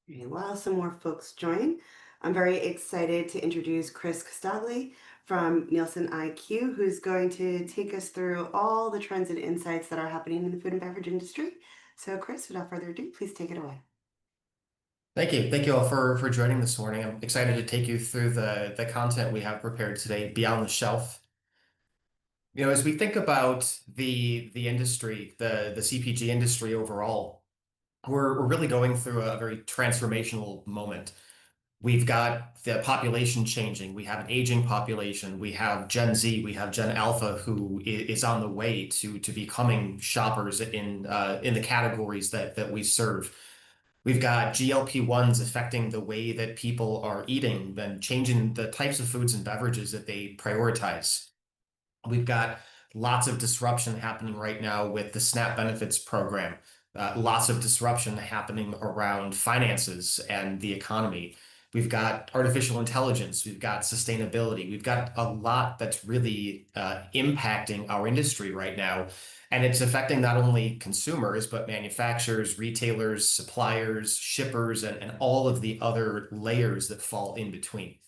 Okay, while some more folks join, I'm very excited to introduce Chris Costagli from NielsenIQ, who's going to take us through all the trends and insights that are happening in the food and beverage industry. So, Chris, without further ado, please take it away. Thank you. Thank you all for joining this morning. I'm excited to take you through the content we have prepared today beyond the shelf. As we think about the industry, the CPG industry overall, we're really going through a very transformational moment. We've got the population changing. We have an aging population. We have Gen Z. We have Gen Alpha, who is on the way to becoming shoppers in the categories that we serve. We've got GLP-1s affecting the way that people are eating and changing the types of foods and beverages that they prioritize. We've got lots of disruption happening right now with the SNAP benefits program. Lots of disruption happening around finances and the economy. We've got artificial intelligence. We've got sustainability. We've got a lot that's really impacting our industry right now. And it's affecting not only consumers, but manufacturers, retailers, suppliers, shippers, and all of the other layers that fall in between.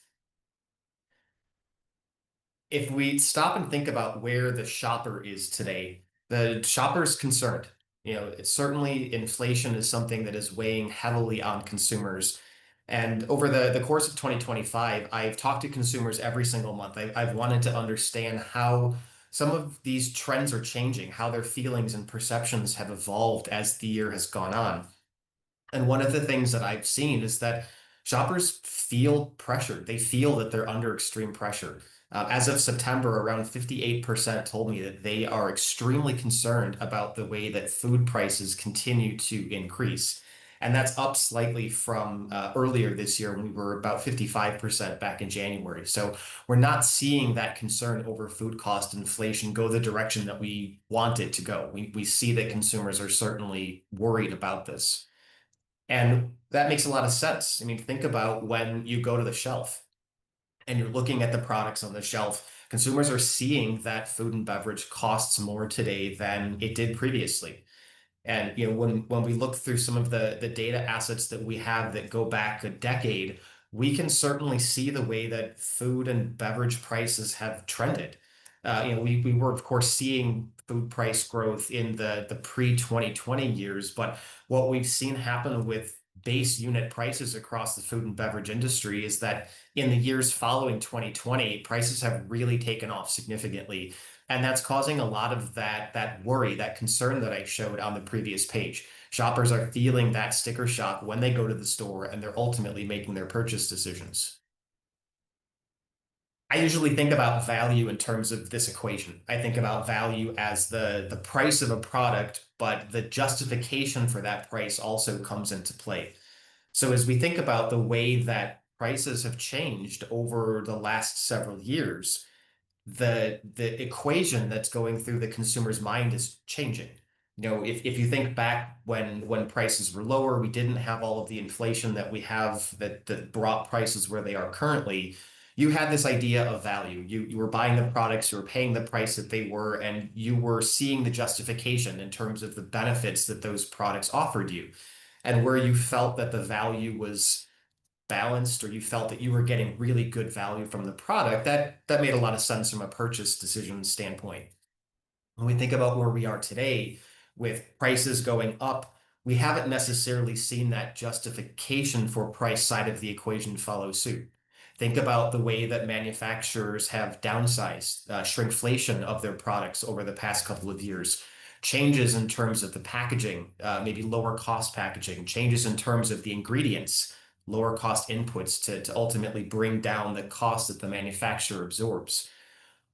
If we stop and think about where the shopper is today, the shopper is concerned. It's certainly inflation is something that is weighing heavily on consumers. And over the course of 2025, I've talked to consumers every single month. I've wanted to understand how some of these trends are changing, how their feelings and perceptions have evolved as the year has gone on. And one of the things that I've seen is that shoppers feel pressure. They feel that they're under extreme pressure. As of September, around 58% told me that they are extremely concerned about the way that food prices continue to increase. And that's up slightly from earlier this year when we were about 55% back in January. So we're not seeing that concern over food cost inflation go the direction that we want it to go. We see that consumers are certainly worried about this. And that makes a lot of sense. I mean, think about when you go to the shelf and you're looking at the products on the shelf, consumers are seeing that food and beverage costs more today than it did previously. And when we look through some of the data assets that we have that go back a decade, we can certainly see the way that food and beverage prices have trended. We were of course seeing food price growth in the pre-2020 years, but what we've seen happen with base unit prices across the food and beverage industry is that in the years following 2020, prices have really taken off significantly. And that's causing a lot of that worry, that concern that I showed on the previous page. Shoppers are feeling that sticker shock when they go to the store and they're ultimately making their purchase decisions. I usually think about value in terms of this equation. I think about value as the price of a product, but the justification for that price also comes into play. So as we think about the way that prices have changed over the last several years, the equation that's going through the consumer's mind is changing. If you think back when prices were lower, we didn't have all of the inflation that we have that brought prices where they are currently. You had this idea of value. You were buying the products, you were paying the price that they were, and you were seeing the justification in terms of the benefits that those products offered you. And where you felt that the value was balanced or you felt that you were getting really good value from the product, that made a lot of sense from a purchase decision standpoint. When we think about where we are today with prices going up, we haven't necessarily seen that justification for price side of the equation follow suit. Think about the way that manufacturers have downsized, shrinkflation of their products over the past couple of years. Changes in terms of the packaging, maybe lower cost packaging, changes in terms of the ingredients, lower cost inputs to ultimately bring down the cost that the manufacturer absorbs.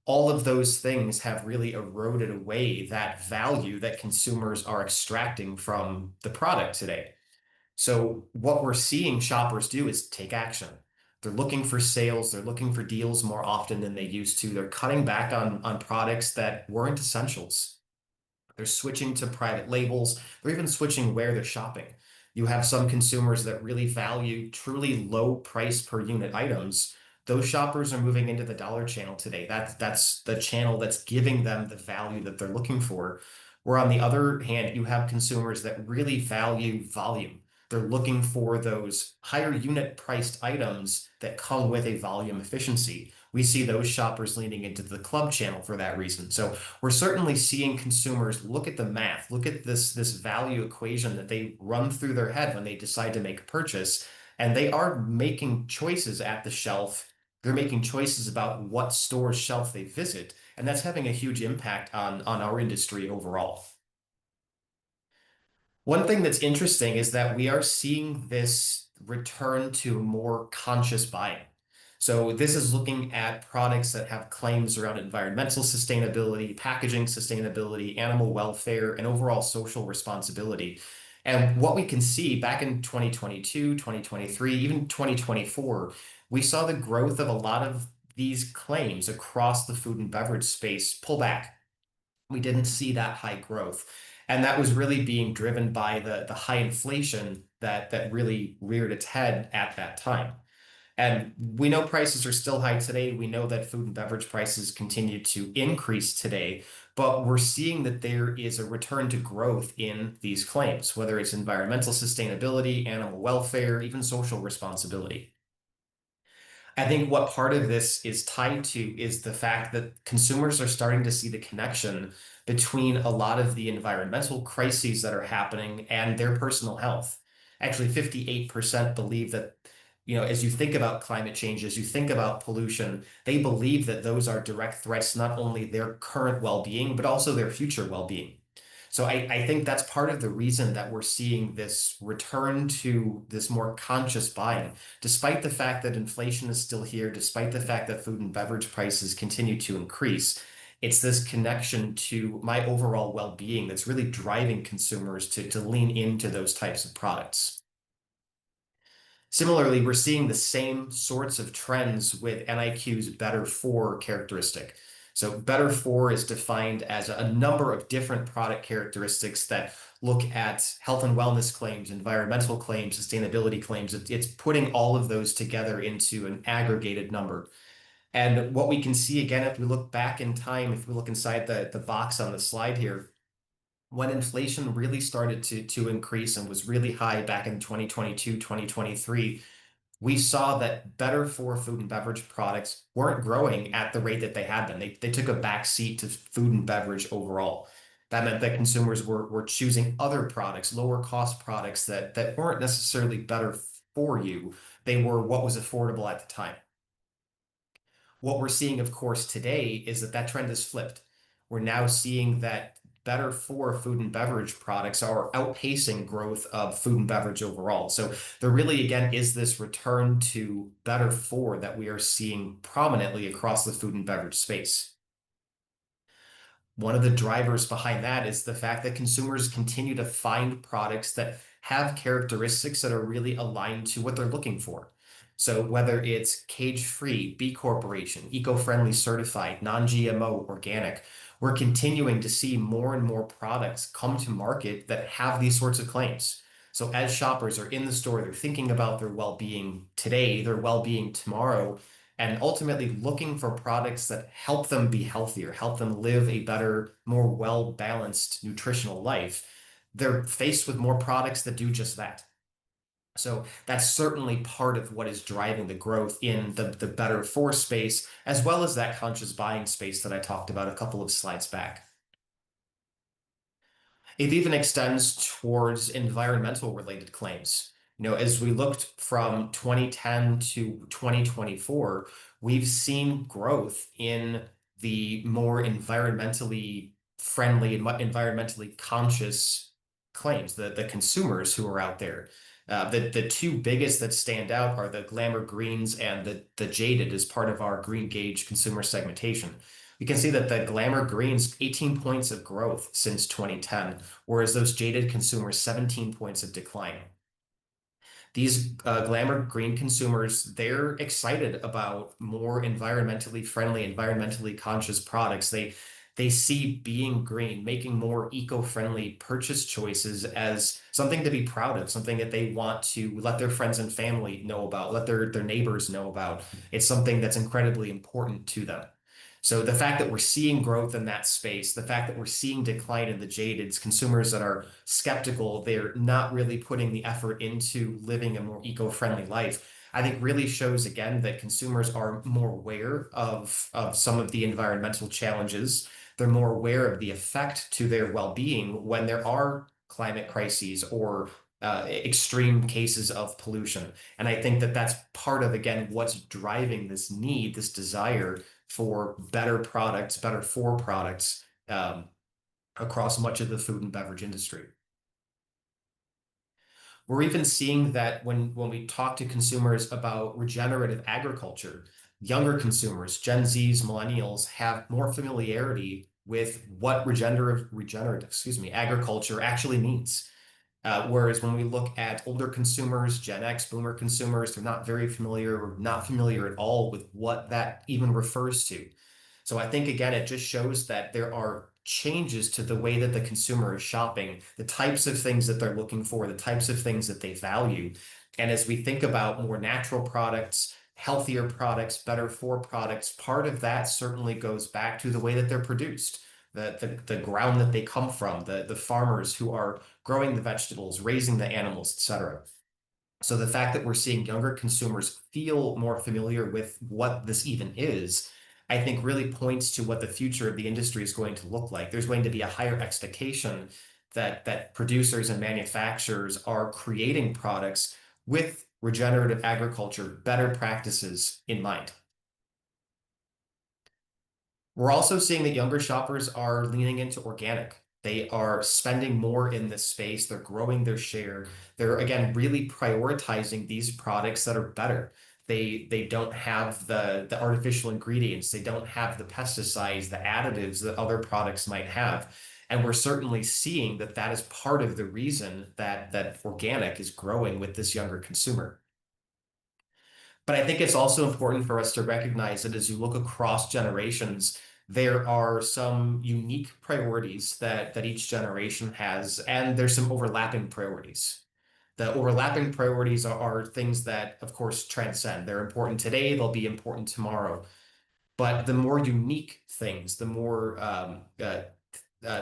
All of those things have really eroded away that value that consumers are extracting from the product today. So what we're seeing shoppers do is take action. They're looking for sales, they're looking for deals more often than they used to. They're cutting back on products that weren't essentials. They're switching to private labels. They're even switching where they're shopping. You have some consumers that really value truly low price per unit items. Those shoppers are moving into the dollar channel today. That's the channel that's giving them the value that they're looking for. Where on the other hand, you have consumers that really value volume. They're looking for those higher unit priced items that come with a volume efficiency. We see those shoppers leaning into the club channel for that reason. So we're certainly seeing consumers look at the math, look at this value equation that they run through their head when they decide to make a purchase, and they are making choices at the shelf. They're making choices about what store shelf they visit, and that's having a huge impact on our industry overall. One thing that's interesting is that we are seeing this return to more conscious buying. So this is looking at products that have claims around environmental sustainability, packaging sustainability, animal welfare, and overall social responsibility. And what we can see back in 2022, 2023, even 2024, we saw the growth of a lot of these claims across the food and beverage space pull back. We didn't see that high growth. And that was really being driven by the high inflation that really reared its head at that time. And we know prices are still high today. We know that food and beverage prices continue to increase today, but we're seeing that there is a return to growth in these claims, whether it's environmental sustainability, animal welfare, even social responsibility. I think what part of this is tied to is the fact that consumers are starting to see the connection between a lot of the environmental crises that are happening and their personal health. Actually, 58% believe that, as you think about climate change, as you think about pollution, they believe that those are direct threats to not only their current well-being, but also their future well-being. So I think that's part of the reason that we're seeing this return to this more conscious buying, despite the fact that inflation is still here, despite the fact that food and beverage prices continue to increase. It's this connection to my overall well-being that's really driving consumers to lean into those types of products. Similarly, we're seeing the same sorts of trends with NIQ's better for characteristic. So better for is defined as a number of different product characteristics that look at health and wellness claims, environmental claims, sustainability claims. It's putting all of those together into an aggregated number. And what we can see again, if we look back in time, if we look inside the box on the slide here, when inflation really started to increase and was really high back in 2022, 2023, we saw that better for food and beverage products weren't growing at the rate that they had been. They took a back seat to food and beverage overall. That meant that consumers were choosing other products, lower cost products that weren't necessarily better for you. They were what was affordable at the time. What we're seeing, of course, today is that trend has flipped. We're now seeing that better for food and beverage products are outpacing growth of food and beverage overall. So there really, again, is this return to better for that we are seeing prominently across the food and beverage space. One of the drivers behind that is the fact that consumers continue to find products that have characteristics that are really aligned to what they're looking for. So whether it's cage-free, B Corporation, eco-friendly certified, non-GMO, organic, we're continuing to see more and more products come to market that have these sorts of claims. So as shoppers are in the store, they're thinking about their well-being today, their well-being tomorrow, and ultimately looking for products that help them be healthier, help them live a better, more well-balanced nutritional life. They're faced with more products that do just that. So that's certainly part of what is driving the growth in the better for space, as well as that conscious buying space that I talked about a couple of slides back. It even extends towards environmental related claims. As we looked from 2010 to 2024, we've seen growth in the more environmentally friendly and environmentally conscious claims, the consumers who are out there. The two biggest that stand out are the Glamour Greens and the Jaded as part of our Green Gauge consumer segmentation. We can see that the Glamour Greens, 18 points of growth since 2010, whereas those Jaded consumers, 17 points of decline. These Glamour Green consumers, they're excited about more environmentally friendly, environmentally conscious products. They see being green, making more eco-friendly purchase choices as something to be proud of, something that they want to let their friends and family know about, let their neighbors know about. It's something that's incredibly important to them. So the fact that we're seeing growth in that space, the fact that we're seeing decline in the jadeds, consumers that are skeptical, they're not really putting the effort into living a more eco-friendly life, I think really shows again that consumers are more aware of some of the environmental challenges. They're more aware of the effect to their well-being when there are climate crises or extreme cases of pollution. And I think that that's part of, again, what's driving this need, this desire for better products, better for products across much of the food and beverage industry. We're even seeing that when we talk to consumers about regenerative agriculture, younger consumers, Gen Zs, millennials, have more familiarity with what agriculture actually means. Whereas when we look at older consumers, Gen X, boomer consumers, they're not very familiar or not familiar at all with what that even refers to. So I think, again, it just shows that there are changes to the way that the consumer is shopping, the types of things that they're looking for, the types of things that they value. And as we think about more natural products, healthier products, better for products, part of that certainly goes back to the way that they're produced. The ground that they come from, the farmers who are growing the vegetables, raising the animals, etc. So the fact that we're seeing younger consumers feel more familiar with what this even is, I think really points to what the future of the industry is going to look like. There's going to be a higher expectation that producers and manufacturers are creating products with regenerative agriculture, better practices in mind. We're also seeing that younger shoppers are leaning into organic. They are spending more in this space. They're growing their share. They're again really prioritizing these products that are better. They don't have the artificial ingredients. They don't have the pesticides, the additives that other products might have. And we're certainly seeing that that is part of the reason that organic is growing with this younger consumer. But I think it's also important for us to recognize that as you look across generations, there are some unique priorities that each generation has, and there's some overlapping priorities. The overlapping priorities are things that, of course, transcend. They're important today, they'll be important tomorrow. But the more unique things, the more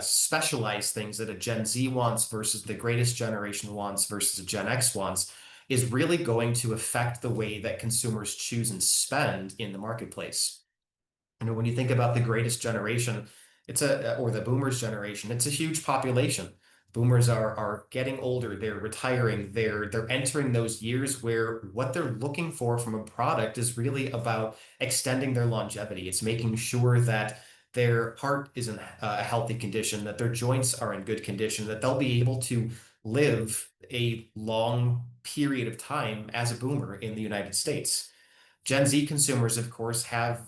specialized things that a Gen Z wants versus the greatest generation wants versus a Gen X wants is really going to affect the way that consumers choose and spend in the marketplace. You know, when you think about the greatest generation, or the boomers generation, it's a huge population. Boomers are getting older, they're retiring, they're entering those years where what they're looking for from a product is really about extending their longevity. It's making sure that their heart is in a healthy condition, that their joints are in good condition, that they'll be able to live a long period of time as a boomer in the United States. Gen Z consumers, of course, have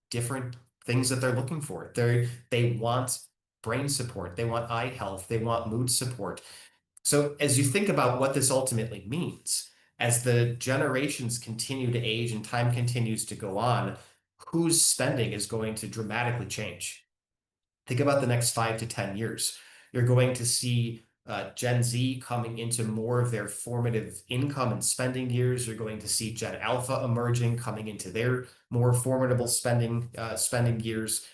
different things that they're looking for. They want brain support, they want eye health, they want mood support. So as you think about what this ultimately means, as the generations continue to age and time continues to go on, whose spending is going to dramatically change. Think about the next 5 to 10 years. You're going to see Gen Z coming into more of their formative income and spending years. You're going to see Gen Alpha emerging, coming into their more formidable spending years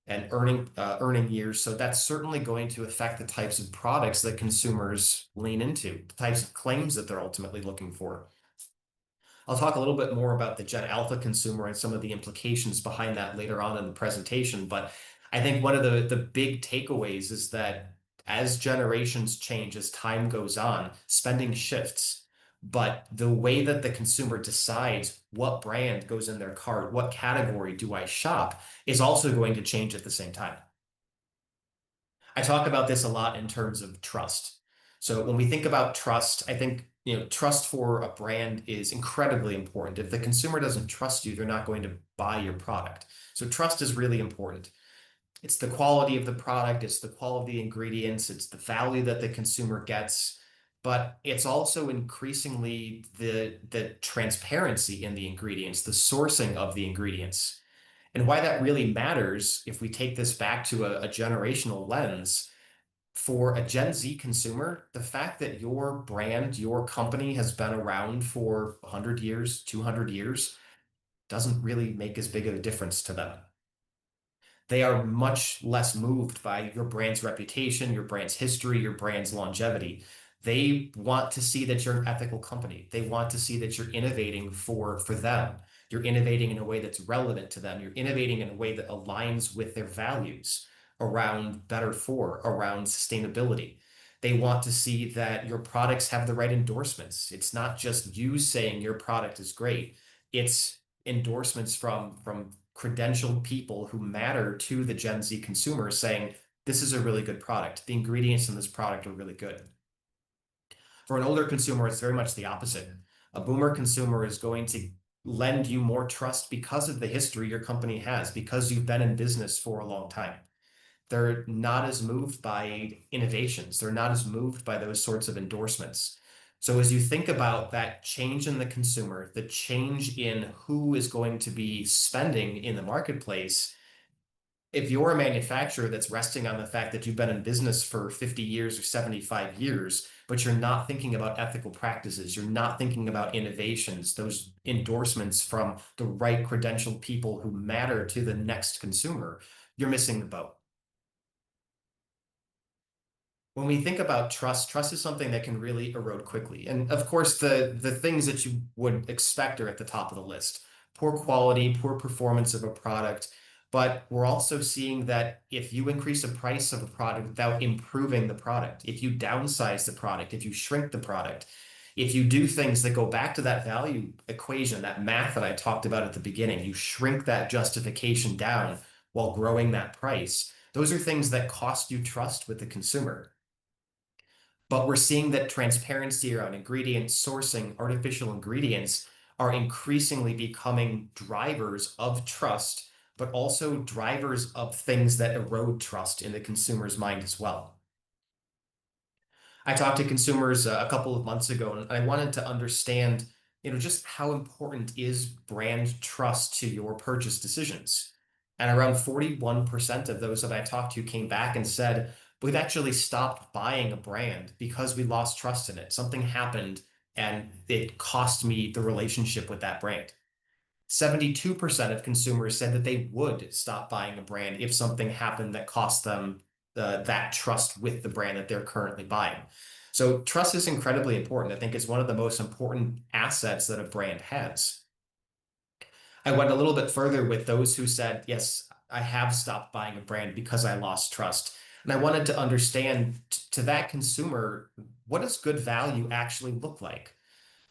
and earning years. So that's certainly going to affect the types of products that consumers lean into, the types of claims that they're ultimately looking for. I'll talk a little bit more about the Gen Alpha consumer and some of the implications behind that later on in the presentation. But I think one of the big takeaways is that as generations change, as time goes on, spending shifts. But the way that the consumer decides what brand goes in their cart, what category do I shop, is also going to change at the same time. I talk about this a lot in terms of trust. So when we think about trust, I think, trust for a brand is incredibly important. If the consumer doesn't trust you, they're not going to buy your product. So trust is really important. It's the quality of the product, it's the quality of the ingredients, it's the value that the consumer gets, but it's also increasingly the transparency in the ingredients, the sourcing of the ingredients. And why that really matters, if we take this back to a generational lens, for a Gen Z consumer, the fact that your brand, your company has been around for 100 years, 200 years, doesn't really make as big of a difference to them. They are much less moved by your brand's reputation, your brand's history, your brand's longevity. They want to see that you're an ethical company. They want to see that you're innovating for them. You're innovating in a way that's relevant to them. You're innovating in a way that aligns with their values around better for, around sustainability. They want to see that your products have the right endorsements. It's not just you saying your product is great. It's endorsements from credentialed people who matter to the Gen Z consumer saying, this is a really good product. The ingredients in this product are really good. For an older consumer, it's very much the opposite. A boomer consumer is going to lend you more trust because of the history your company has, because you've been in business for a long time. They're not as moved by innovations. They're not as moved by those sorts of endorsements. So as you think about that change in the consumer, the change in who is going to be spending in the marketplace, if you're a manufacturer that's resting on the fact that you've been in business for 50 years or 75 years, but you're not thinking about ethical practices, you're not thinking about innovations, those endorsements from the right credentialed people who matter to the next consumer, you're missing the boat. When we think about trust, trust is something that can really erode quickly. And of course, the things that you would expect are at the top of the list. Poor quality, poor performance of a product. But we're also seeing that if you increase the price of a product without improving the product, if you downsize the product, if you shrink the product, if you do things that go back to that value equation, that math that I talked about at the beginning, you shrink that justification down while growing that price. Those are things that cost you trust with the consumer. But we're seeing that transparency around ingredient sourcing, artificial ingredients are increasingly becoming drivers of trust, but also drivers of things that erode trust in the consumer's mind as well. I talked to consumers a couple of months ago, and I wanted to understand, just how important is brand trust to your purchase decisions. And around 41% of those that I talked to came back and said, we've actually stopped buying a brand because we lost trust in it. Something happened and it cost me the relationship with that brand. 72% of consumers said that they would stop buying a brand if something happened that cost them that trust with the brand that they're currently buying. So trust is incredibly important. I think it's one of the most important assets that a brand has. I went a little bit further with those who said, yes, I have stopped buying a brand because I lost trust. And I wanted to understand to that consumer, what does good value actually look like?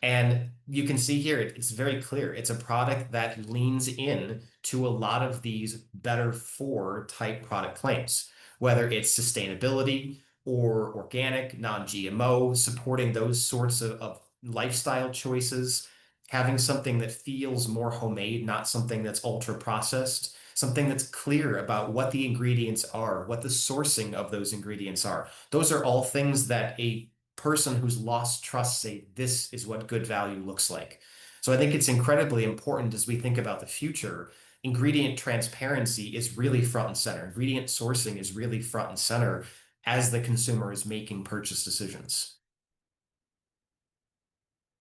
And you can see here, it's very clear. It's a product that leans in to a lot of these better for type product claims, whether it's sustainability or organic, non-GMO, supporting those sorts of lifestyle choices, having something that feels more homemade, not something that's ultra processed, something that's clear about what the ingredients are, what the sourcing of those ingredients are. Those are all things that a person who's lost trust say this is what good value looks like. So I think it's incredibly important as we think about the future. Ingredient transparency is really front and center. Ingredient sourcing is really front and center as the consumer is making purchase decisions.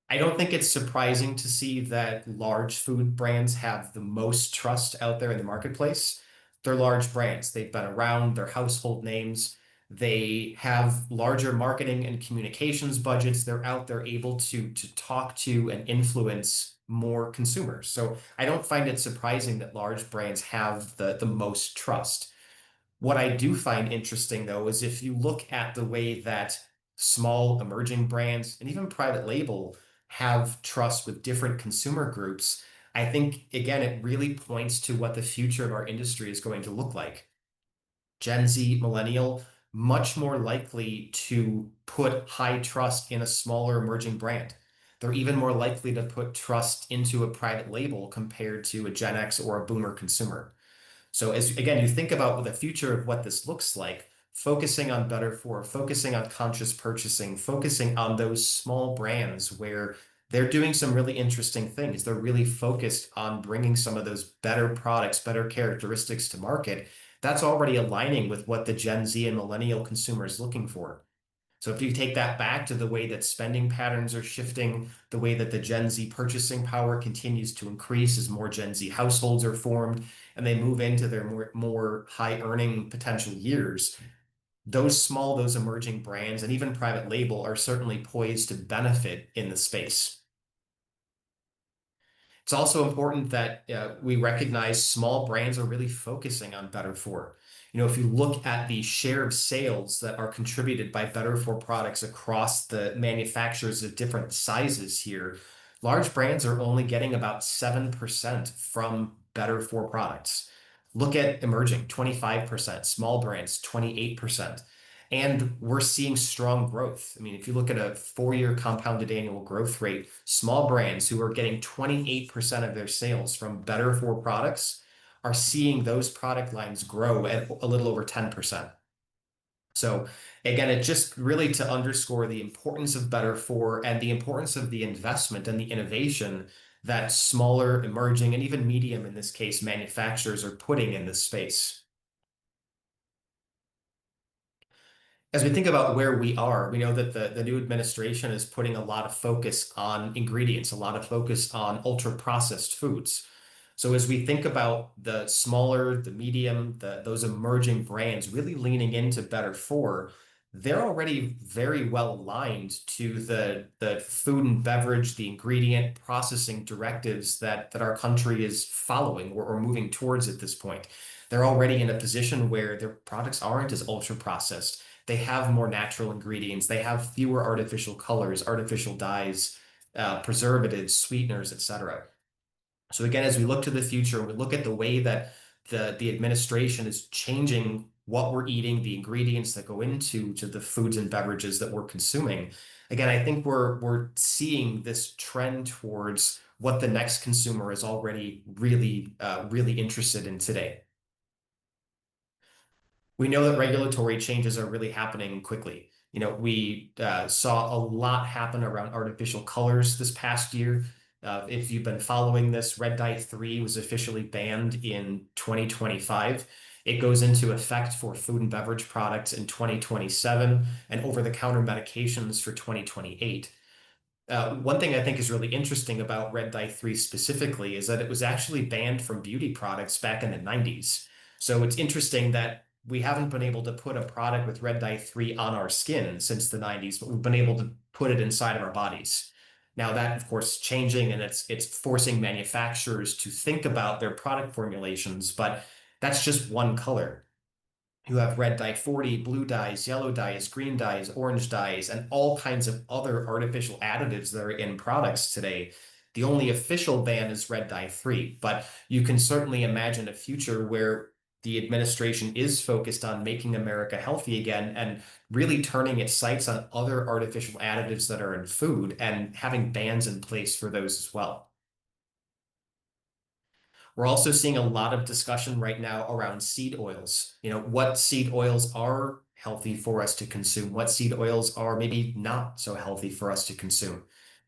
I don't think it's surprising to see that large food brands have the most trust out there in the marketplace. They're large brands. They've been around, they're household names. They have larger marketing and communications budgets. They're out there able to talk to and influence more consumers. So I don't find it surprising that large brands have the most trust. What I do find interesting, though, is if you look at the way that small emerging brands and even private label have trust with different consumer groups, I think, again, it really points to what the future of our industry is going to look like. Gen Z, millennial, much more likely to put high trust in a smaller emerging brand. They're even more likely to put trust into a private label compared to a Gen X or a boomer consumer. So as again, you think about the future of what this looks like, focusing on better for, focusing on conscious purchasing, focusing on those small brands where they're doing some really interesting things. They're really focused on bringing some of those better products, better characteristics to market. That's already aligning with what the Gen Z and millennial consumer is looking for. So if you take that back to the way that spending patterns are shifting, the way that the Gen Z purchasing power continues to increase as more Gen Z households are formed and they move into their more high earning potential years, those emerging brands and even private label are certainly poised to benefit in the space. It's also important that we recognize small brands are really focusing on better for. If you look at the share of sales that are contributed by better for products across the manufacturers of different sizes here, large brands are only getting about 7% from better for products. Look at emerging, 25%, small brands, 28%. And we're seeing strong growth. I mean, if you look at a 4-year compounded annual growth rate, small brands who are getting 28% of their sales from better for products are seeing those product lines grow at a little over 10%. So again, it just really to underscore the importance of better for and the importance of the investment and the innovation that smaller, emerging, and even medium, in this case, manufacturers are putting in this space. As we think about where we are, we know that the new administration is putting a lot of focus on ingredients, a lot of focus on ultra processed foods. So as we think about the smaller, the medium, those emerging brands really leaning into better for, they're already very well aligned to the food and beverage, the ingredient processing directives that our country is following or moving towards at this point. They're already in a position where their products aren't as ultra processed. They have more natural ingredients. They have fewer artificial colors, artificial dyes, preservatives, sweeteners, etc. So again, as we look to the future, we look at the way that the administration is changing what we're eating, the ingredients that go into the foods and beverages that we're consuming. Again, I think we're seeing this trend towards what the next consumer is already really interested in today. We know that regulatory changes are really happening quickly. We saw a lot happen around artificial colors this past year. If you've been following this, red dye 3 was officially banned in 2025. It goes into effect for food and beverage products in 2027 and over-the-counter medications for 2028. One thing I think is really interesting about red dye 3 specifically is that it was actually banned from beauty products back in the 90s. So it's interesting that we haven't been able to put a product with red dye 3 on our skin since the 90s, but we've been able to put it inside of our bodies. Now that, of course, is changing and it's forcing manufacturers to think about their product formulations, but that's just one color. You have red dye 40, blue dyes, yellow dyes, green dyes, orange dyes, and all kinds of other artificial additives that are in products today. The only official ban is red dye 3, but you can certainly imagine a future where the administration is focused on making America healthy again and really turning its sights on other artificial additives that are in food and having bans in place for those as well. We're also seeing a lot of discussion right now around seed oils. What seed oils are healthy for us to consume, what seed oils are maybe not so healthy for us to consume.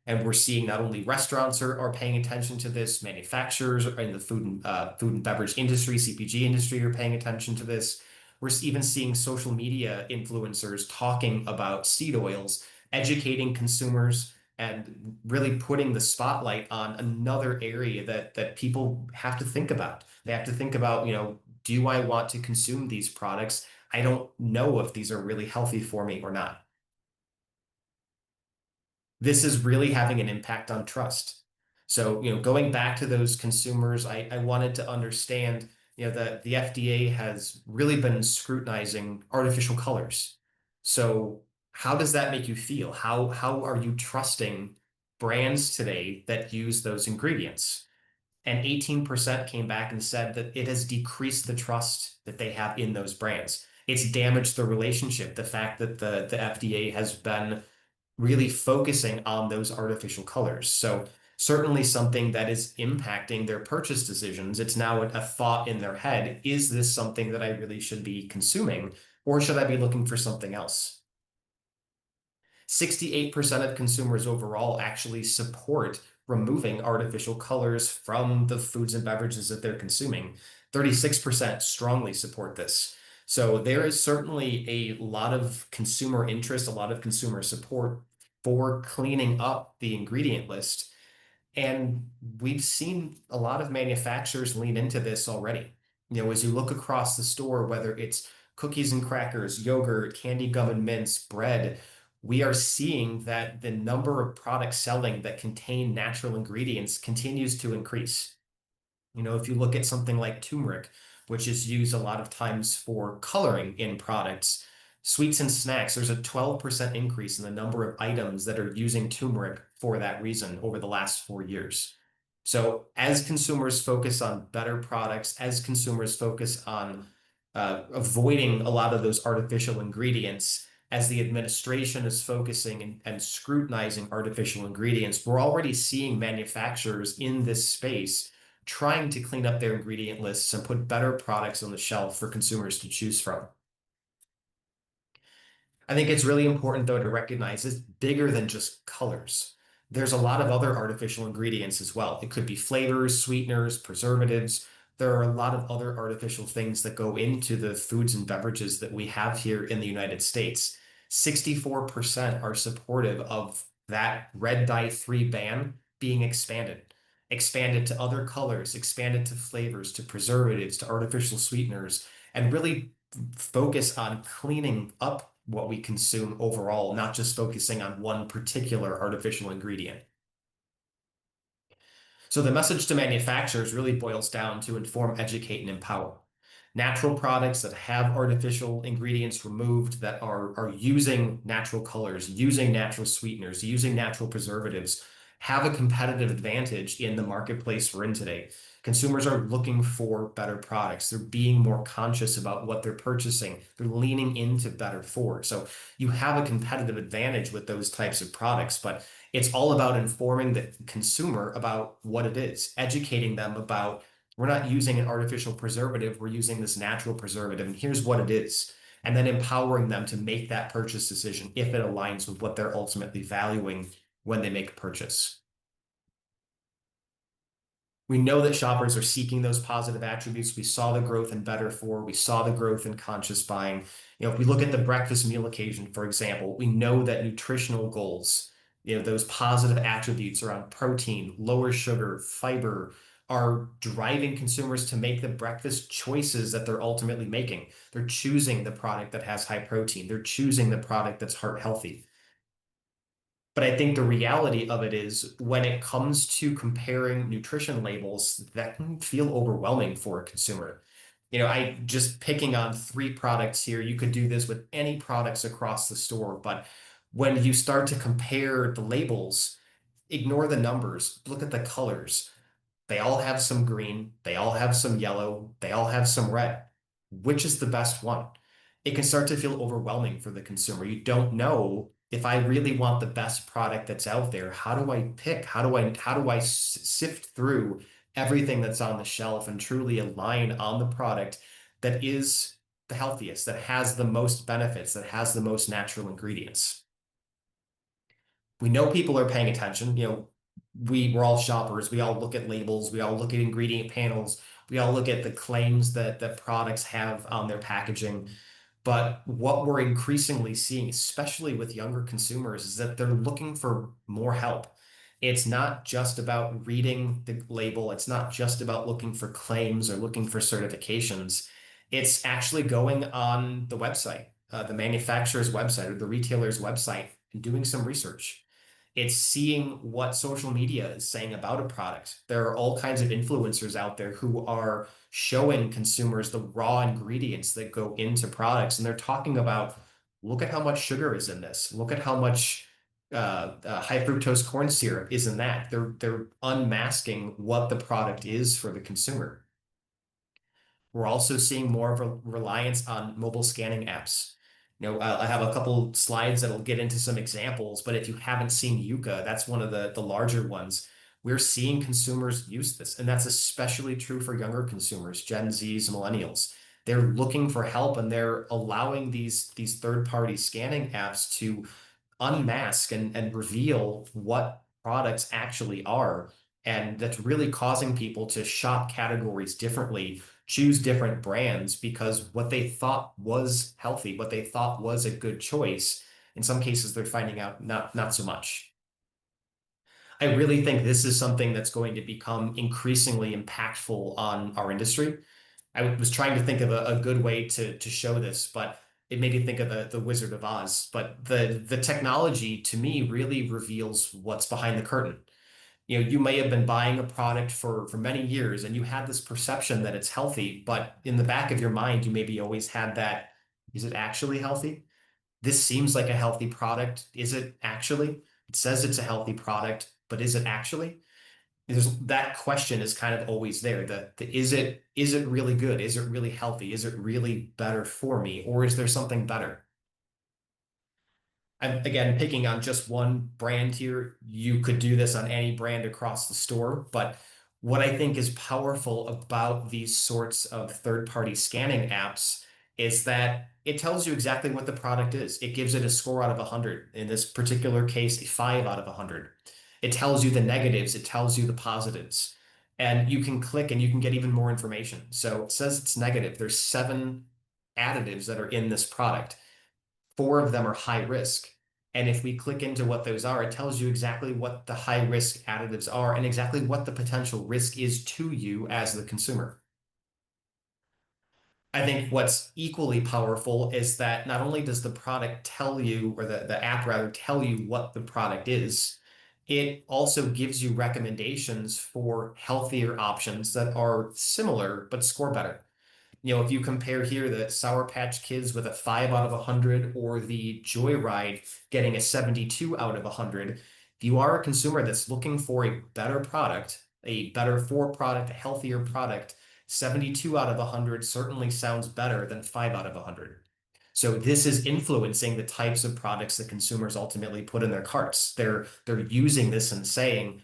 And we're seeing not only restaurants are paying attention to this, manufacturers in the food and beverage industry, CPG industry are paying attention to this. We're even seeing social media influencers talking about seed oils, educating consumers, and really putting the spotlight on another area that people have to think about. They have to think about, do I want to consume these products? I don't know if these are really healthy for me or not. This is really having an impact on trust. So, going back to those consumers, I wanted to understand, that the FDA has really been scrutinizing artificial colors. So how does that make you feel? How are you trusting brands today that use those ingredients? And 18% came back and said that it has decreased the trust that they have in those brands. It's damaged the relationship. The fact that the FDA has been really focusing on those artificial colors. So certainly something that is impacting their purchase decisions. It's now a thought in their head. Is this something that I really should be consuming, or should I be looking for something else? 68% of consumers overall actually support removing artificial colors from the foods and beverages that they're consuming. 36% strongly support this. So there is certainly a lot of consumer interest, a lot of consumer support for cleaning up the ingredient list. And we've seen a lot of manufacturers lean into this already. As you look across the store, whether it's cookies and crackers, yogurt, candy, gum and mints, bread, we are seeing that the number of products selling that contain natural ingredients continues to increase. If you look at something like turmeric, which is used a lot of times for coloring in products, sweets and snacks, there's a 12% increase in the number of items that are using turmeric for that reason over the last 4 years. So, as consumers focus on better products, as consumers focus on avoiding a lot of those artificial ingredients, as the administration is focusing and scrutinizing artificial ingredients, we're already seeing manufacturers in this space trying to clean up their ingredient lists and put better products on the shelf for consumers to choose from. I think it's really important, though, to recognize it's bigger than just colors. There's a lot of other artificial ingredients as well. It could be flavors, sweeteners, preservatives. There are a lot of other artificial things that go into the foods and beverages that we have here in the United States. 64% are supportive of that red dye 3 ban being expanded to other colors, expanded to flavors, to preservatives, to artificial sweeteners, and really focus on cleaning up what we consume overall, not just focusing on one particular artificial ingredient. So the message to manufacturers really boils down to inform, educate, and empower. Natural products that have artificial ingredients removed, that are using natural colors, using natural sweeteners, using natural preservatives, have a competitive advantage in the marketplace we're in today. Consumers are looking for better products. They're being more conscious about what they're purchasing. They're leaning into better for. So you have a competitive advantage with those types of products, but it's all about informing the consumer about what it is, educating them about we're not using an artificial preservative, we're using this natural preservative, and here's what it is. And then empowering them to make that purchase decision if it aligns with what they're ultimately valuing when they make a purchase. We know that shoppers are seeking those positive attributes. We saw the growth in better for, we saw the growth in conscious buying. If we look at the breakfast meal occasion, for example, we know that nutritional goals, those positive attributes around protein, lower sugar, fiber, are driving consumers to make the breakfast choices that they're ultimately making. They're choosing the product that has high protein. They're choosing the product that's heart healthy. But I think the reality of it is when it comes to comparing nutrition labels, that can feel overwhelming for a consumer. I just picking on 3 products here. You could do this with any products across the store, but when you start to compare the labels, ignore the numbers, look at the colors. They all have some green, they all have some yellow, they all have some red. Which is the best one? It can start to feel overwhelming for the consumer. You don't know if I really want the best product that's out there. How do I pick? How do I sift through everything that's on the shelf and truly align on the product that is the healthiest, that has the most benefits, that has the most natural ingredients? We know people are paying attention. We're all shoppers. We all look at labels. We all look at ingredient panels. We all look at the claims that products have on their packaging. But what we're increasingly seeing, especially with younger consumers, is that they're looking for more help. It's not just about reading the label. It's not just about looking for claims or looking for certifications. It's actually going on the website, the manufacturer's website or the retailer's website, and doing some research. It's seeing what social media is saying about a product. There are all kinds of influencers out there who are showing consumers the raw ingredients that go into products. And they're talking about, look at how much sugar is in this. Look at how much high fructose corn syrup is in that. They're unmasking what the product is for the consumer. We're also seeing more of a reliance on mobile scanning apps. I have a couple slides that'll get into some examples, but if you haven't seen Yuka, that's one of the larger ones. We're seeing consumers use this, and that's especially true for younger consumers, Gen Zs, millennials. They're looking for help, and they're allowing these third-party scanning apps to unmask and reveal what products actually are. And that's really causing people to shop categories differently, choose different brands because what they thought was healthy, what they thought was a good choice, in some cases they're finding out not so much. I really think this is something that's going to become increasingly impactful on our industry. I was trying to think of a good way to show this, but it made me think of the Wizard of Oz. But the technology to me really reveals what's behind the curtain. You know, you may have been buying a product for many years and you had this perception that it's healthy, but in the back of your mind, you maybe always had that, is it actually healthy? This seems like a healthy product. Is it actually? It says it's a healthy product, but is it actually? That question is kind of always there. The is it really good? Is it really healthy? Is it really better for me? Or is there something better? I'm again picking on just one brand here. You could do this on any brand across the store, but what I think is powerful about these sorts of third-party scanning apps is that it tells you exactly what the product is. It gives it a score out of 100. In this particular case, a 5 out of 100. It tells you the negatives, it tells you the positives. And you can click and you can get even more information. So it says it's negative. There's 7 additives that are in this product. 4 of them are high risk. And if we click into what those are, it tells you exactly what the high risk additives are and exactly what the potential risk is to you as the consumer. I think what's equally powerful is that not only does the product tell you, or the app rather, tell you what the product is, it also gives you recommendations for healthier options that are similar but score better. You know, if you compare here the Sour Patch Kids with a 5 out of 100 or the Joyride getting a 72 out of 100, if you are a consumer that's looking for a better product, a better for product, a healthier product, 72 out of 100 certainly sounds better than 5 out of 100. So this is influencing the types of products that consumers ultimately put in their carts. They're using this and saying,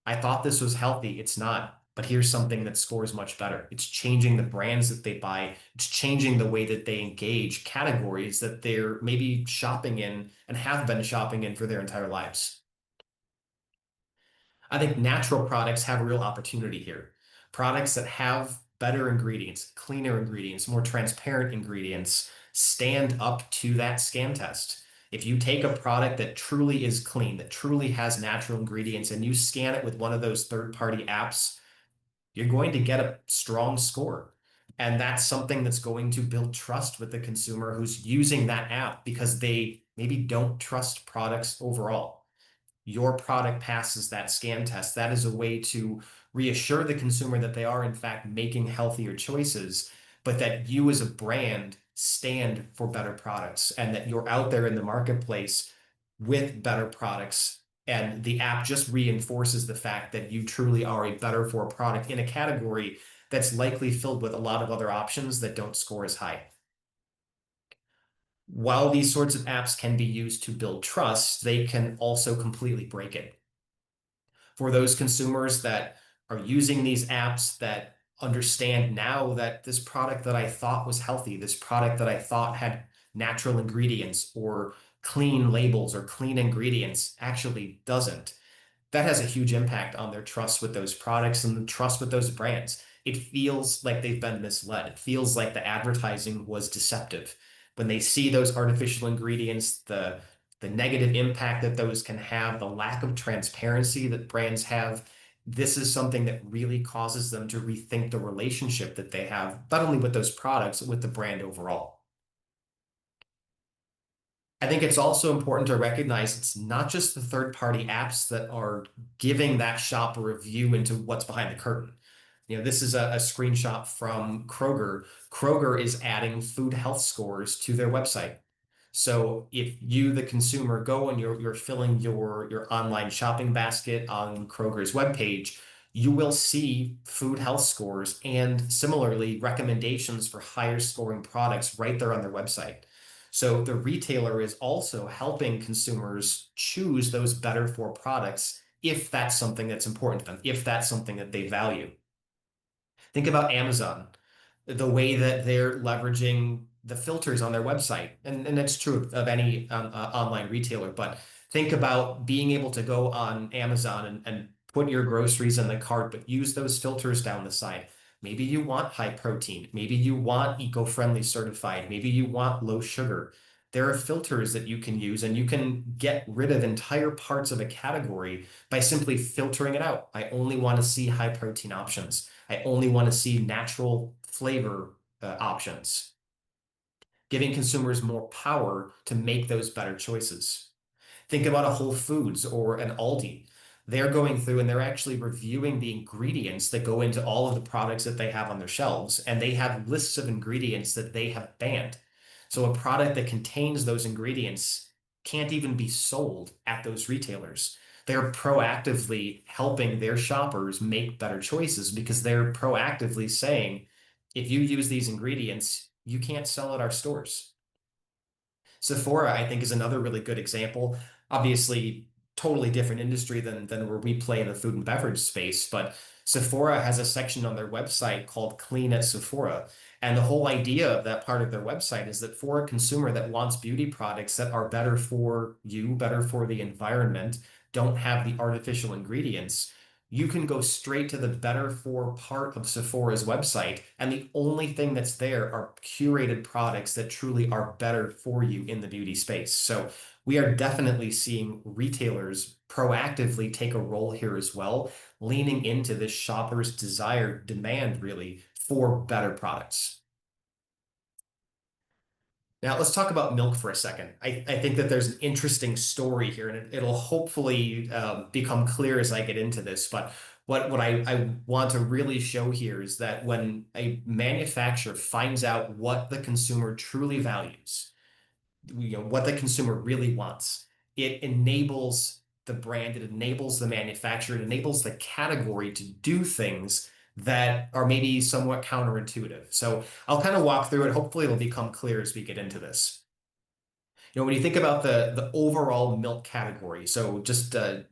I thought this was healthy. It's not. But here's something that scores much better. It's changing the brands that they buy. It's changing the way that they engage categories that they're maybe shopping in and have been shopping in for their entire lives. I think natural products have a real opportunity here. Products that have better ingredients, cleaner ingredients, more transparent ingredients stand up to that scan test. If you take a product that truly is clean, that truly has natural ingredients, and you scan it with one of those third-party apps, you're going to get a strong score. And that's something that's going to build trust with the consumer who's using that app because they maybe don't trust products overall. Your product passes that scan test. That is a way to reassure the consumer that they are, in fact, making healthier choices, but that you as a brand stand for better products and that you're out there in the marketplace with better products. And the app just reinforces the fact that you truly are a better for product in a category that's likely filled with a lot of other options that don't score as high. While these sorts of apps can be used to build trust, they can also completely break it. For those consumers that are using these apps that understand now that this product that I thought was healthy, this product that I thought had natural ingredients or clean labels or clean ingredients actually doesn't, that has a huge impact on their trust with those products and the trust with those brands. It feels like they've been misled. It feels like the advertising was deceptive. When they see those artificial ingredients, the negative impact that those can have, the lack of transparency that brands have, this is something that really causes them to rethink the relationship that they have, not only with those products, but with the brand overall. I think it's also important to recognize it's not just the third-party apps that are giving that shopper a view into what's behind the curtain. You know, this is a screenshot from Kroger. Kroger is adding food health scores to their website. So if you, the consumer, go and you're filling your online shopping basket on Kroger's webpage, you will see food health scores and similarly recommendations for higher scoring products right there on their website. So the retailer is also helping consumers choose those better for products if that's something that's important to them, if that's something that they value. Think about Amazon, the way that they're leveraging the filters on their website. And that's true of any online retailer. But think about being able to go on Amazon and put your groceries in the cart, but use those filters down the side. Maybe you want high protein. Maybe you want eco-friendly certified. Maybe you want low sugar. There are filters that you can use, and you can get rid of entire parts of a category by simply filtering it out. I only want to see high protein options. I only want to see natural flavor options, giving consumers more power to make those better choices. Think about a Whole Foods or an Aldi. They're going through and they're actually reviewing the ingredients that go into all of the products that they have on their shelves, and they have lists of ingredients that they have banned. So a product that contains those ingredients can't even be sold at those retailers. They're proactively helping their shoppers make better choices because they're proactively saying, if you use these ingredients, you can't sell at our stores. Sephora, I think, is another really good example. Obviously, totally different industry than where we play in the food and beverage space, but Sephora has a section on their website called Clean at Sephora. And the whole idea of that part of their website is that for a consumer that wants beauty products that are better for you, better for the environment, don't have the artificial ingredients, you can go straight to the better for part of Sephora's website, and the only thing that's there are curated products that truly are better for you in the beauty space. So we are definitely seeing retailers proactively take a role here as well, leaning into this shopper's desire, demand really for better products. Now, let's talk about milk for a second. I think that there's an interesting story here, and it'll hopefully become clear as I get into this. But what I want to really show here is that when a manufacturer finds out what the consumer truly values, what the consumer really wants, it enables the brand, it enables the manufacturer, it enables the category to do things that are maybe somewhat counterintuitive. So I'll kind of walk through it. Hopefully it'll become clear as we get into this. When you think about the overall milk category, so just a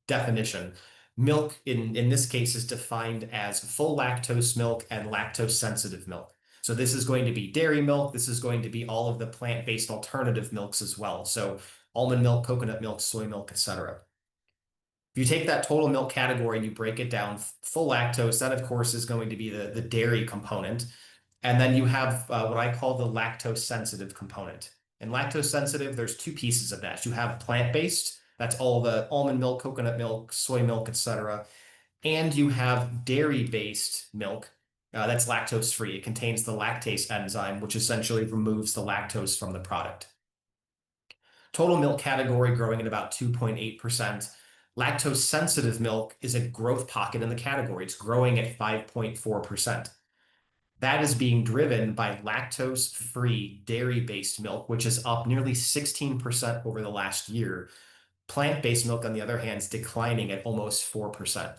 definition, milk in this case is defined as full lactose milk and lactose sensitive milk. So this is going to be dairy milk. This is going to be all of the plant-based alternative milks as well. So almond milk, coconut milk, soy milk, etc. If you take that total milk category and you break it down, full lactose, that of course is going to be the dairy component. And then you have what I call the lactose sensitive component. And lactose sensitive, there's two pieces of that. You have plant-based, that's all the almond milk, coconut milk, soy milk, etc. And you have dairy-based milk, that's lactose free. It contains the lactase enzyme, which essentially removes the lactose from the product. Total milk category growing at about 2.8%. Lactose sensitive milk is a growth pocket in the category. It's growing at 5.4%. That is being driven by lactose-free dairy-based milk, which is up nearly 16% over the last year. Plant-based milk, on the other hand, is declining at almost 4%.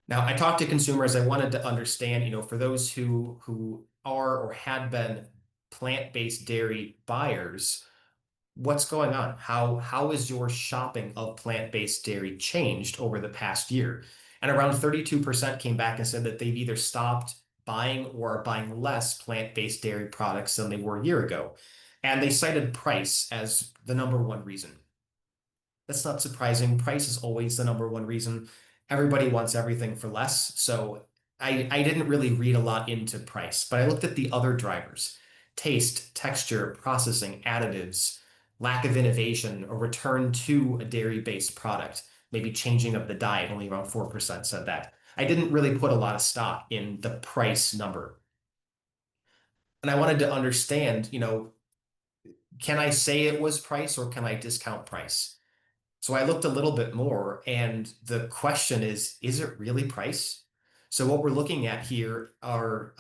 Now, I talked to consumers. I wanted to understand, for those who are or had been plant-based dairy buyers, what's going on? How is your shopping of plant-based dairy changed over the past year? And around 32% came back and said that they've either stopped buying or are buying less plant-based dairy products than they were a year ago. And they cited price as the number one reason. That's not surprising. Price is always the number one reason. Everybody wants everything for less. So I didn't really read a lot into price, but I looked at the other drivers: taste, texture, processing, additives, lack of innovation, a return to a dairy-based product, maybe changing of the diet. Only around 4% said that. I didn't really put a lot of stock in the price number. And I wanted to understand, can I say it was price or can I discount price? So I looked a little bit more, and the question is it really price? So what we're looking at here are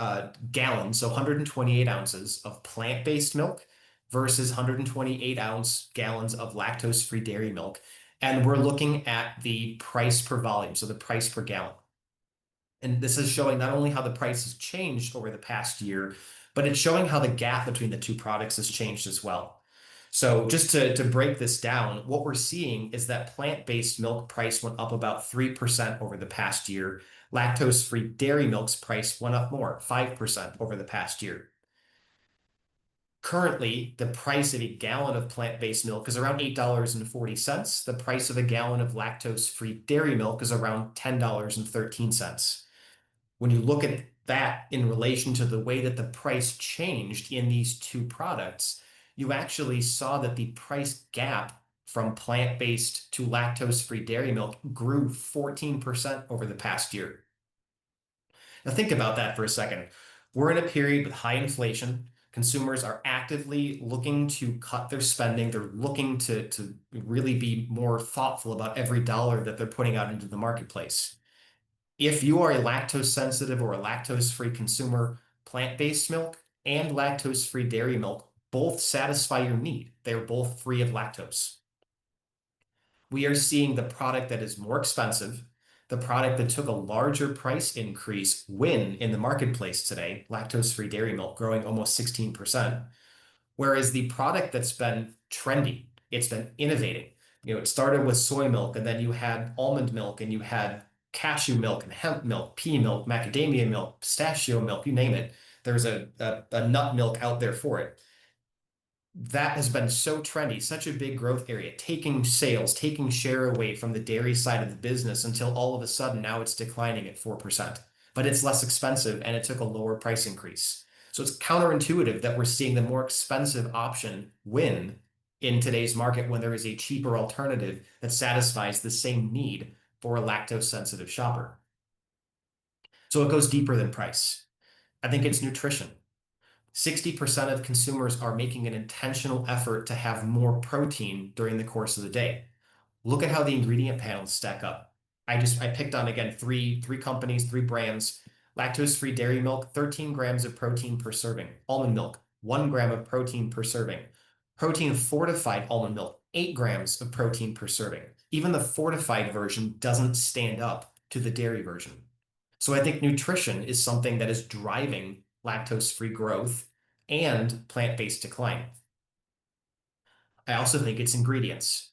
gallons, so 128 ounces of plant-based milk versus 128-ounce gallons of lactose-free dairy milk. And we're looking at the price per volume, so the price per gallon. And this is showing not only how the price has changed over the past year, but it's showing how the gap between the two products has changed as well. So just to break this down, what we're seeing is that plant-based milk price went up about 3% over the past year. Lactose-free dairy milk's price went up more, 5% over the past year. Currently, the price of a gallon of plant-based milk is around $8.40. The price of a gallon of lactose-free dairy milk is around $10.13. When you look at that in relation to the way that the price changed in these two products, you actually saw that the price gap from plant-based to lactose-free dairy milk grew 14% over the past year. Now, think about that for a second. We're in a period with high inflation. Consumers are actively looking to cut their spending. They're looking to really be more thoughtful about every dollar that they're putting out into the marketplace. If you are a lactose sensitive or a lactose-free consumer, plant-based milk and lactose-free dairy milk both satisfy your need. They're both free of lactose. We are seeing the product that is more expensive, the product that took a larger price increase win in the marketplace today, lactose-free dairy milk growing almost 16%. Whereas the product that's been trendy, it's been innovating. It started with soy milk, and then you had almond milk, and you had cashew milk and hemp milk, pea milk, macadamia milk, pistachio milk, you name it. There's a nut milk out there for it. That has been so trendy, such a big growth area, taking sales, taking share away from the dairy side of the business until all of a sudden now it's declining at 4%. But it's less expensive and it took a lower price increase. So it's counterintuitive that we're seeing the more expensive option win in today's market when there is a cheaper alternative that satisfies the same need for a lactose sensitive shopper. So it goes deeper than price. I think it's nutrition. 60% of consumers are making an intentional effort to have more protein during the course of the day. Look at how the ingredient panels stack up. I picked on again three companies, three brands. Lactose-free dairy milk, 13 grams of protein per serving. Almond milk, 1 gram of protein per serving. Protein fortified almond milk, 8 grams of protein per serving. Even the fortified version doesn't stand up to the dairy version. So I think nutrition is something that is driving lactose-free growth and plant-based decline. I also think it's ingredients.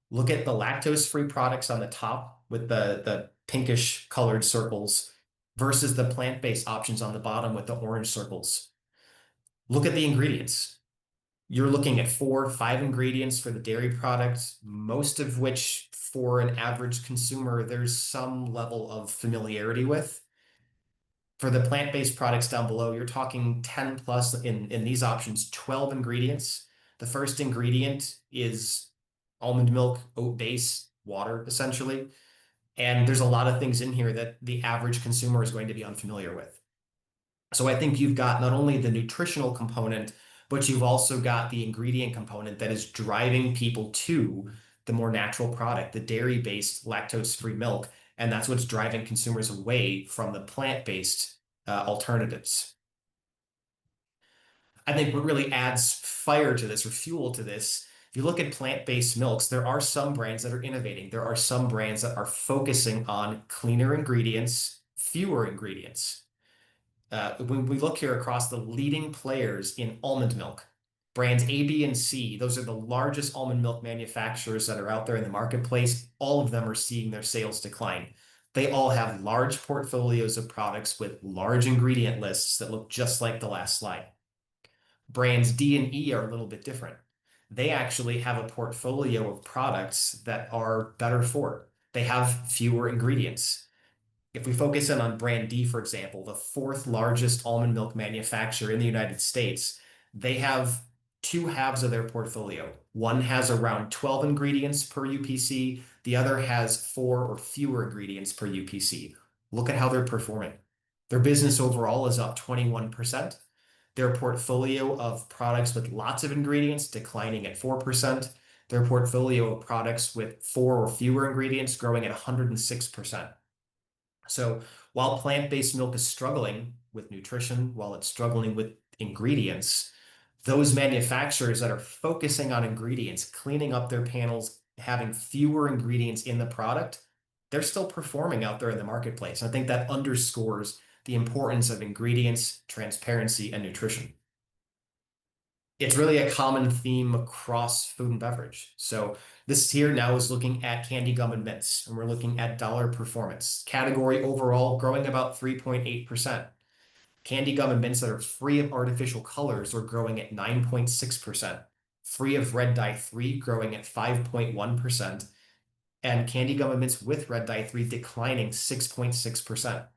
Look at the lactose-free products on the top with the pinkish colored circles versus the plant-based options on the bottom with the orange circles. Look at the ingredients. You're looking at 4 or 5 ingredients for the dairy products, most of which for an average consumer, there's some level of familiarity with. For the plant-based products down below, you're talking 10 plus in these options, 12 ingredients. The first ingredient is almond milk, oat base, water, essentially. And there's a lot of things in here that the average consumer is going to be unfamiliar with. So I think you've got not only the nutritional component, but you've also got the ingredient component that is driving people to the more natural product, the dairy-based lactose-free milk. And that's what's driving consumers away from the plant-based alternatives. I think what really adds fire to this or fuel to this, if you look at plant-based milks, there are some brands that are innovating. There are some brands that are focusing on cleaner ingredients, fewer ingredients. When we look here across the leading players in almond milk, brands A, B, and C, those are the largest almond milk manufacturers that are out there in the marketplace. All of them are seeing their sales decline. They all have large portfolios of products with large ingredient lists that look just like the last slide. Brands D and E are a little bit different. They actually have a portfolio of products that are better for it. They have fewer ingredients. If we focus in on brand D, for example, the fourth largest almond milk manufacturer in the United States, they have 2 halves of their portfolio. One has around 12 ingredients per UPC. The other has 4 or fewer ingredients per UPC. Look at how they're performing. Their business overall is up 21%. Their portfolio of products with lots of ingredients declining at 4%. Their portfolio of products with 4 or fewer ingredients growing at 106%. So while plant-based milk is struggling with nutrition, while it's struggling with ingredients, those manufacturers that are focusing on ingredients, cleaning up their panels, having fewer ingredients in the product, they're still performing out there in the marketplace. I think that underscores the importance of ingredients, transparency, and nutrition. It's really a common theme across food and beverage. So this here now is looking at candy, gum, and mints, and we're looking at dollar performance. Category overall growing about 3.8%. Candy, gum, and mints that are free of artificial colors are growing at 9.6%. Free of red dye 3 growing at 5.1%. And candy, gum, and mints with red dye 3 declining 6.6%.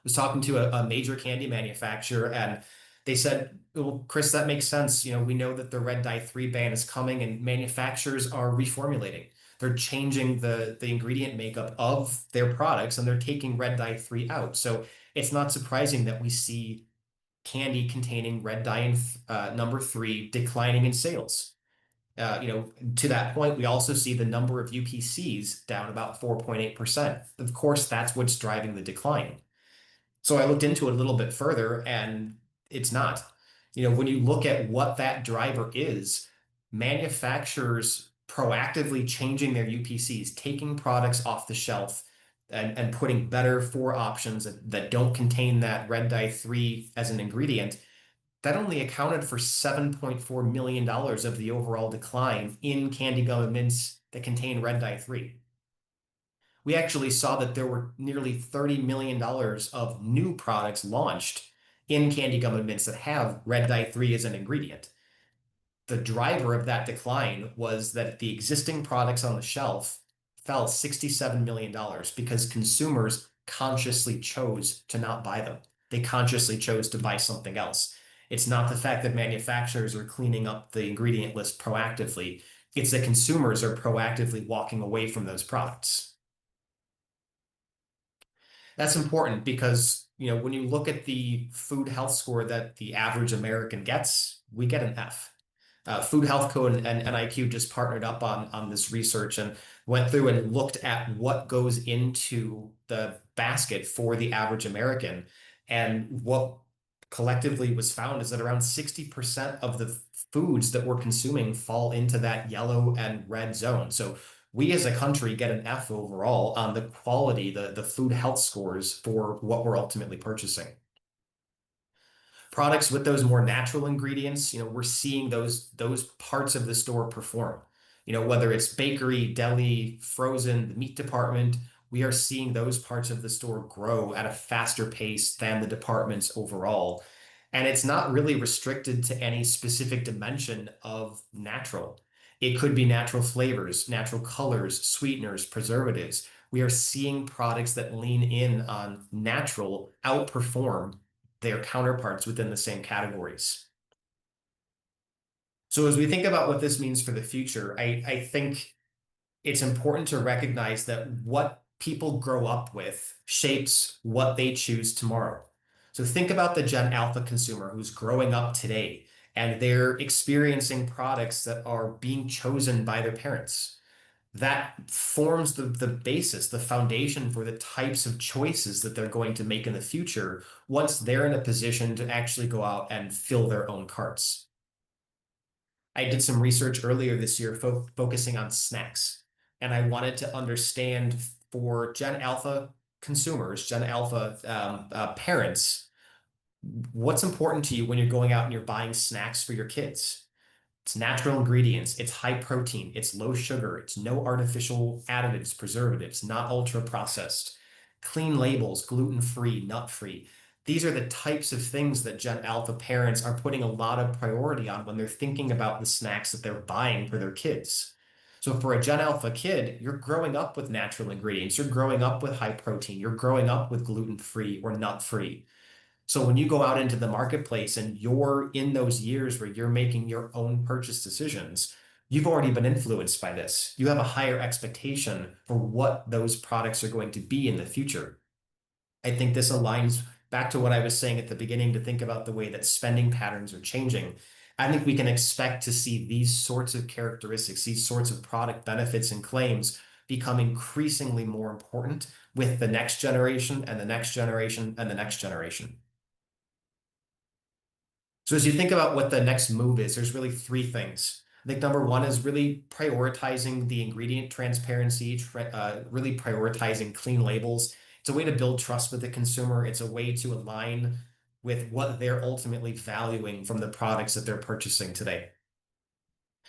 was talking to a major candy manufacturer, and they said, "Well, Chris, that makes sense. We know that the red dye 3 ban is coming, and manufacturers are reformulating. They're changing the ingredient makeup of their products, and they're taking red dye 3 out. So it's not surprising that we see candy containing red dye number 3 declining in sales." To that point, we also see the number of UPCs down about 4.8%. Of course, that's what's driving the decline. So I looked into it a little bit further, and it's not. When you look at what that driver is, manufacturers proactively changing their UPCs, taking products off the shelf and putting better for options that don't contain that red dye 3 as an ingredient, that only accounted for $7.4 million of the overall decline in candy gum and mints that contain red dye 3. We actually saw that there were nearly $30 million of new products launched in candy gum and mints that have red dye 3 as an ingredient. The driver of that decline was that the existing products on the shelf fell $67 million because consumers consciously chose to not buy them. They consciously chose to buy something else. It's not the fact that manufacturers are cleaning up the ingredient list proactively. It's that consumers are proactively walking away from those products. That's important because, when you look at the food health score that the average American gets, we get an F. Food Health Co. and NIQ just partnered up on this research and went through and looked at what goes into the basket for the average American. And what collectively was found is that around 60% of the foods that we're consuming fall into that yellow and red zone. So we as a country get an F overall on the quality, the food health scores for what we're ultimately purchasing. Products with those more natural ingredients, we're seeing those parts of the store perform. Whether it's bakery, deli, frozen, the meat department, we are seeing those parts of the store grow at a faster pace than the departments overall. And it's not really restricted to any specific dimension of natural. It could be natural flavors, natural colors, sweeteners, preservatives. We are seeing products that lean in on natural outperform their counterparts within the same categories. So as we think about what this means for the future, I think it's important to recognize that what people grow up with shapes what they choose tomorrow. So think about the Gen Alpha consumer who's growing up today and they're experiencing products that are being chosen by their parents. That forms the basis, the foundation for the types of choices that they're going to make in the future once they're in a position to actually go out and fill their own carts. I did some research earlier this year focusing on snacks, and I wanted to understand for Gen Alpha consumers, Gen Alpha parents, what's important to you when you're going out and you're buying snacks for your kids. It's natural ingredients, it's high protein, it's low sugar, it's no artificial additives, preservatives, not ultra processed, clean labels, gluten-free, nut-free. These are the types of things that Gen Alpha parents are putting a lot of priority on when they're thinking about the snacks that they're buying for their kids. So for a Gen Alpha kid, you're growing up with natural ingredients, you're growing up with high protein, you're growing up with gluten-free or nut-free. So when you go out into the marketplace and you're in those years where you're making your own purchase decisions, you've already been influenced by this. You have a higher expectation for what those products are going to be in the future. I think this aligns back to what I was saying at the beginning to think about the way that spending patterns are changing. I think we can expect to see these sorts of characteristics, these sorts of product benefits and claims become increasingly more important with the next generation and the next generation and the next generation. So as you think about what the next move is, there's really three things. I think number one is really prioritizing the ingredient transparency, really prioritizing clean labels. It's a way to build trust with the consumer. It's a way to align with what they're ultimately valuing from the products that they're purchasing today.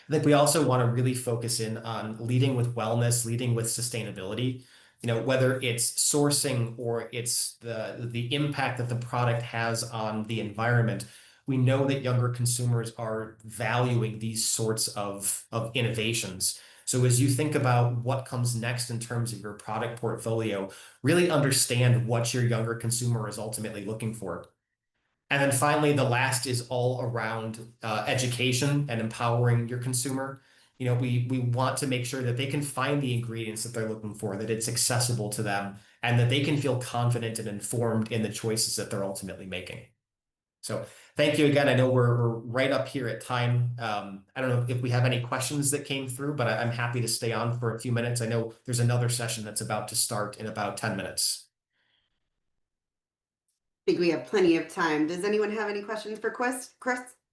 I think we also want to really focus in on leading with wellness, leading with sustainability. Whether it's sourcing or it's the impact that the product has on the environment. We know that younger consumers are valuing these sorts of innovations. So as you think about what comes next in terms of your product portfolio, really understand what your younger consumer is ultimately looking for. And then finally, the last is all around education and empowering your consumer. We want to make sure that they can find the ingredients that they're looking for, that it's accessible to them, and that they can feel confident and informed in the choices that they're ultimately making. So thank you again. I know we're right up here at time. I don't know if we have any questions that came through, but I'm happy to stay on for a few minutes. I know there's another session that's about to start in about 10 minutes. I think we have plenty of time. Does anyone have any questions for Chris?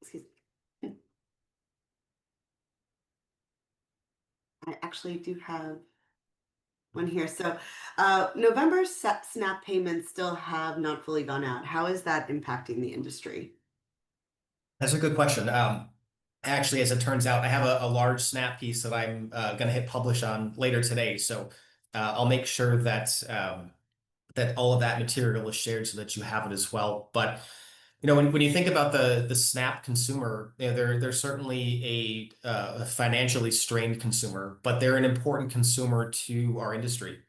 Excuse me. I actually do have one here. So, November SNAP payments still have not fully gone out. How is that impacting the industry? That's a good question. Actually, as it turns out, I have a large Snap piece that I'm going to hit publish on later today. So I'll make sure that that all of that material is shared so that you have it as well. But when you think about the Snap consumer, they're certainly a financially strained consumer, but they're an important consumer to our industry.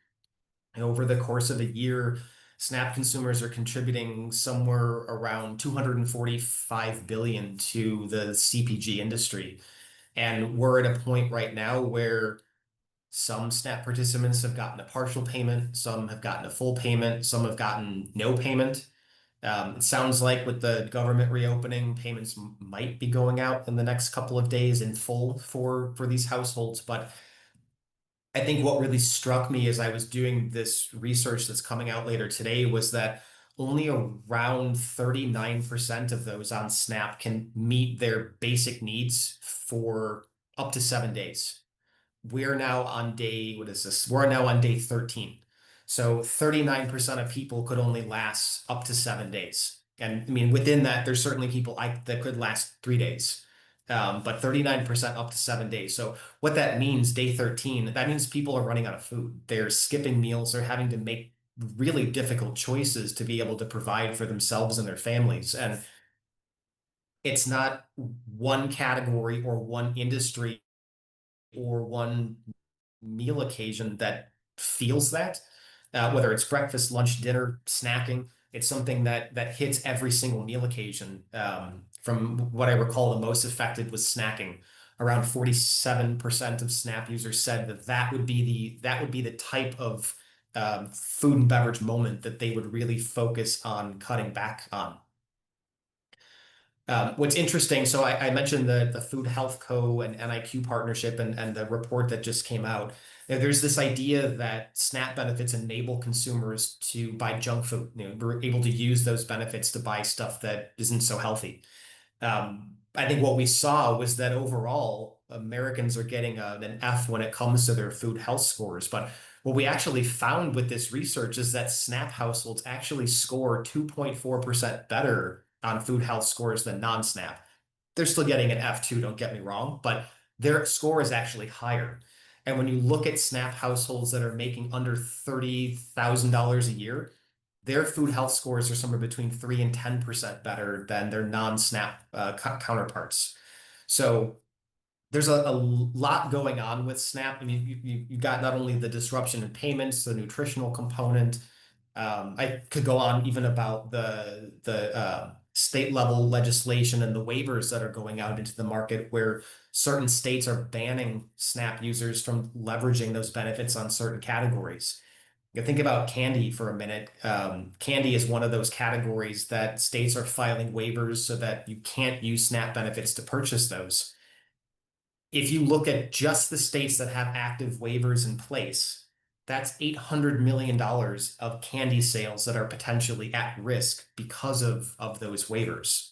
Over the course of a year, Snap consumers are contributing somewhere around 245 billion to the CPG industry. And we're at a point right now where some Snap participants have gotten a partial payment, some have gotten a full payment, some have gotten no payment. It sounds like with the government reopening, payments might be going out in the next couple of days in full for these households. But I think what really struck me as I was doing this research that's coming out later today was that only around 39% of those on Snap can meet their basic needs for up to 7 days. We're now on day, what is this? We're now on day 13. So 39% of people could only last up to 7 days. And I mean, within that, there's certainly people that could last 3 days. But 39% up to 7 days. So what that means, day 13, that means people are running out of food. They're skipping meals. They're having to make really difficult choices to be able to provide for themselves and their families. And it's not one category or one industry or one meal occasion that feels that, whether it's breakfast, lunch, dinner, snacking. It's something that hits every single meal occasion. From what I recall, the most affected was snacking. Around 47% of Snap users said that would be the type of food and beverage moment that they would really focus on cutting back on. What's interesting, so I mentioned the Food Health Co. and NIQ partnership and the report that just came out. There's this idea that SNAP benefits enable consumers to buy junk food. We're able to use those benefits to buy stuff that isn't so healthy. I think what we saw was that overall, Americans are getting an F when it comes to their food health scores. But what we actually found with this research is that SNAP households actually score 2.4% better on food health scores than non-SNAP. They're still getting an F2, don't get me wrong, but their score is actually higher. And when you look at SNAP households that are making under $30,000 a year, their food health scores are somewhere between 3 and 10% better than their non-SNAP counterparts. So there's a lot going on with SNAP. I mean, you got not only the disruption in payments, the nutritional component. I could go on even about the state level legislation and the waivers that are going out into the market, where certain states are banning SNAP users from leveraging those benefits on certain categories. Think about candy for a minute. Candy is one of those categories that states are filing waivers so that you can't use SNAP benefits to purchase those. If you look at just the states that have active waivers in place, that's $800 million of candy sales that are potentially at risk because of those waivers.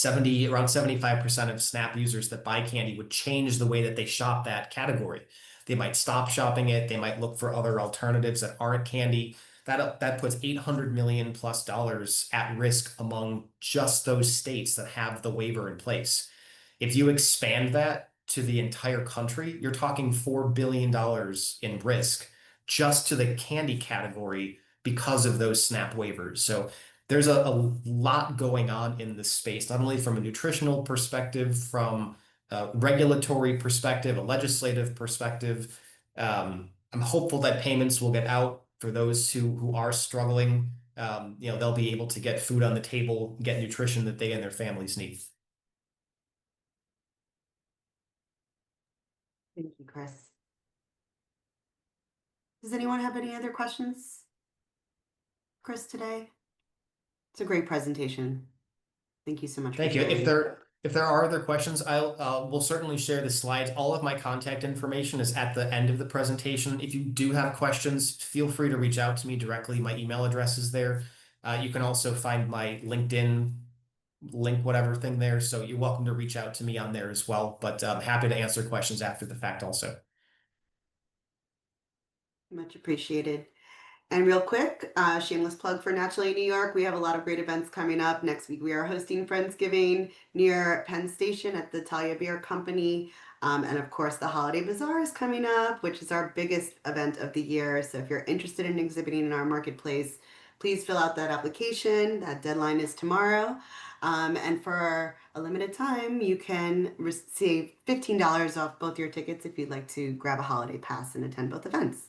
Around 75% of SNAP users that buy candy would change the way that they shop that category. They might stop shopping it. They might look for other alternatives that aren't candy. That puts $800 million plus dollars at risk among just those states that have the waiver in place. If you expand that to the entire country, you're talking $4 billion in risk just to the candy category because of those SNAP waivers. So there's a lot going on in this space, not only from a nutritional perspective, from regulatory perspective, a legislative perspective. I'm hopeful that payments will get out for those who are struggling. They'll be able to get food on the table, get nutrition that they and their families need. Thank you, Chris. Does anyone have any other questions, Chris, today? It's a great presentation. Thank you so much for Thank you. If sharing. there are other questions, we'll certainly share the slides. All of my contact information is at the end of the presentation. If you do have questions, feel free to reach out to me directly. My email address is there. You can also find my LinkedIn link, whatever thing there. So you're welcome to reach out to me on there as well. But I'm happy to answer questions after the fact also. Much appreciated. And real quick, shameless plug for Naturally New York. We have a lot of great events coming up. Next week, we are hosting Friendsgiving near Penn Station at the Talia Beer Company. And of course, the Holiday Bazaar is coming up, which is our biggest event of the year. So if you're interested in exhibiting in our marketplace, please fill out that application. That deadline is tomorrow. And for a limited time, you can receive $15 off both your tickets if you'd like to grab a holiday pass and attend both events.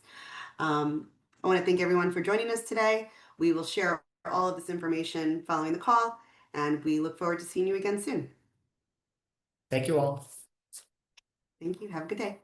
I want to thank everyone for joining us today. We will share all of this information following the call, and we look forward to seeing you again soon. Thank you all. Thank you. Have a good day.